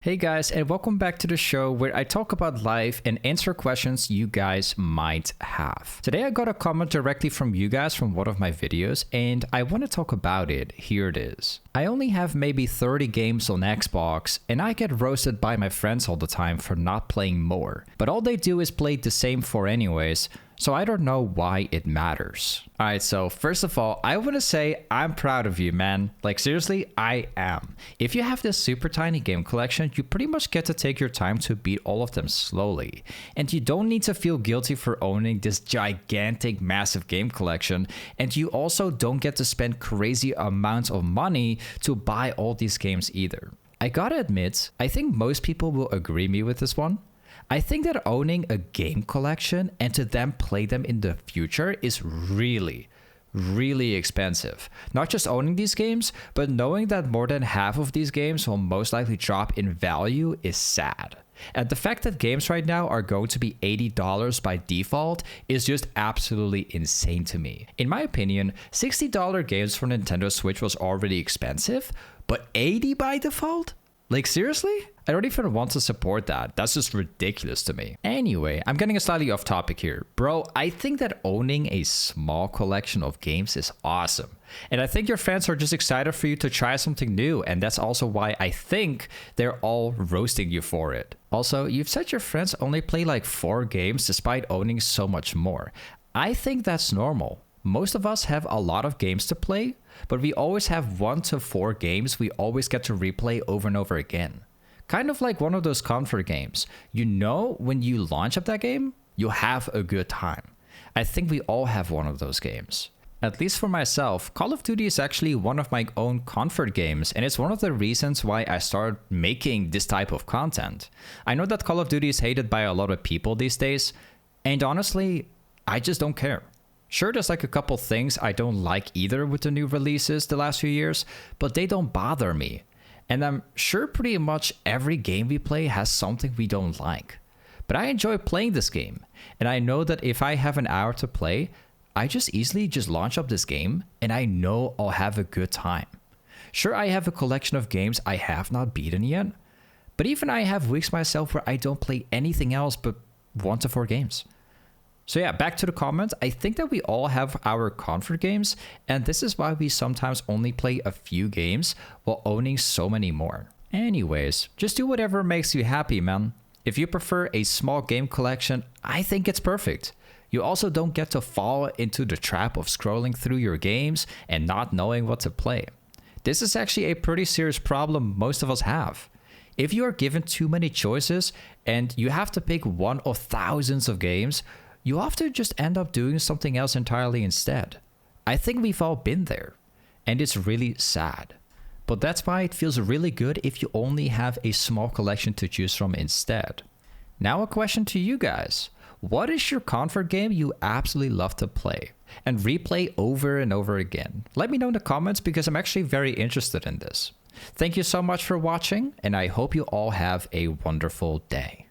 Hey guys, and welcome back to the show where I talk about life and answer questions you guys might have. Today I got a comment directly from you guys from one of my videos, and I want to talk about it. Here it is. I only have maybe 30 games on Xbox, and I get roasted by my friends all the time for not playing more. But all they do is play the same 4 anyways, so I don't know why it matters. Alright, so first of all, I want to say I'm proud of you, man. Like seriously, I am. If you have this super tiny game collection, you pretty much get to take your time to beat all of them slowly. And you don't need to feel guilty for owning this gigantic, massive game collection. And you also don't get to spend crazy amounts of money to buy all these games either. I gotta admit, I think most people will agree me with this one. I think that owning a game collection and to then play them in the future is really expensive. Not just owning these games, but knowing that more than half of these games will most likely drop in value is sad. And the fact that games right now are going to be $80 by default is just absolutely insane to me. In my opinion, $60 games for Nintendo Switch was already expensive, but $80 by default? Like seriously? I don't even want to support that. That's just ridiculous to me. Anyway, I'm getting slightly off topic here. Bro, I think that owning a small collection of games is awesome. And I think your fans are just excited for you to try something new. And that's also why I think they're all roasting you for it. Also, you've said your friends only play like 4 games despite owning so much more. I think that's normal. Most of us have a lot of games to play, but we always have 1 to 4 games we always get to replay over and over again. Kind of like one of those comfort games. You know when you launch up that game, you'll have a good time. I think we all have one of those games. At least for myself, Call of Duty is actually one of my own comfort games, and it's one of the reasons why I started making this type of content. I know that Call of Duty is hated by a lot of people these days, and honestly, I just don't care. Sure, there's like a couple things I don't like either with the new releases the last few years, but they don't bother me. And I'm sure pretty much every game we play has something we don't like. But I enjoy playing this game, and I know that if I have an hour to play, I just easily launch up this game, and I know I'll have a good time. Sure, I have a collection of games I have not beaten yet, but even I have weeks myself where I don't play anything else but 1 to 4 games. So yeah, back to the comments. I think that we all have our comfort games, and this is why we sometimes only play a few games while owning so many more. Anyways, just do whatever makes you happy, man. If you prefer a small game collection, I think it's perfect. You also don't get to fall into the trap of scrolling through your games and not knowing what to play. This is actually a pretty serious problem most of us have. If you are given too many choices and you have to pick one of thousands of games, you often just end up doing something else entirely instead. I think we've all been there, and it's really sad. But that's why it feels really good if you only have a small collection to choose from instead. Now a question to you guys. What is your comfort game you absolutely love to play and replay over and over again? Let me know in the comments because I'm actually very interested in this. Thank you so much for watching, and I hope you all have a wonderful day.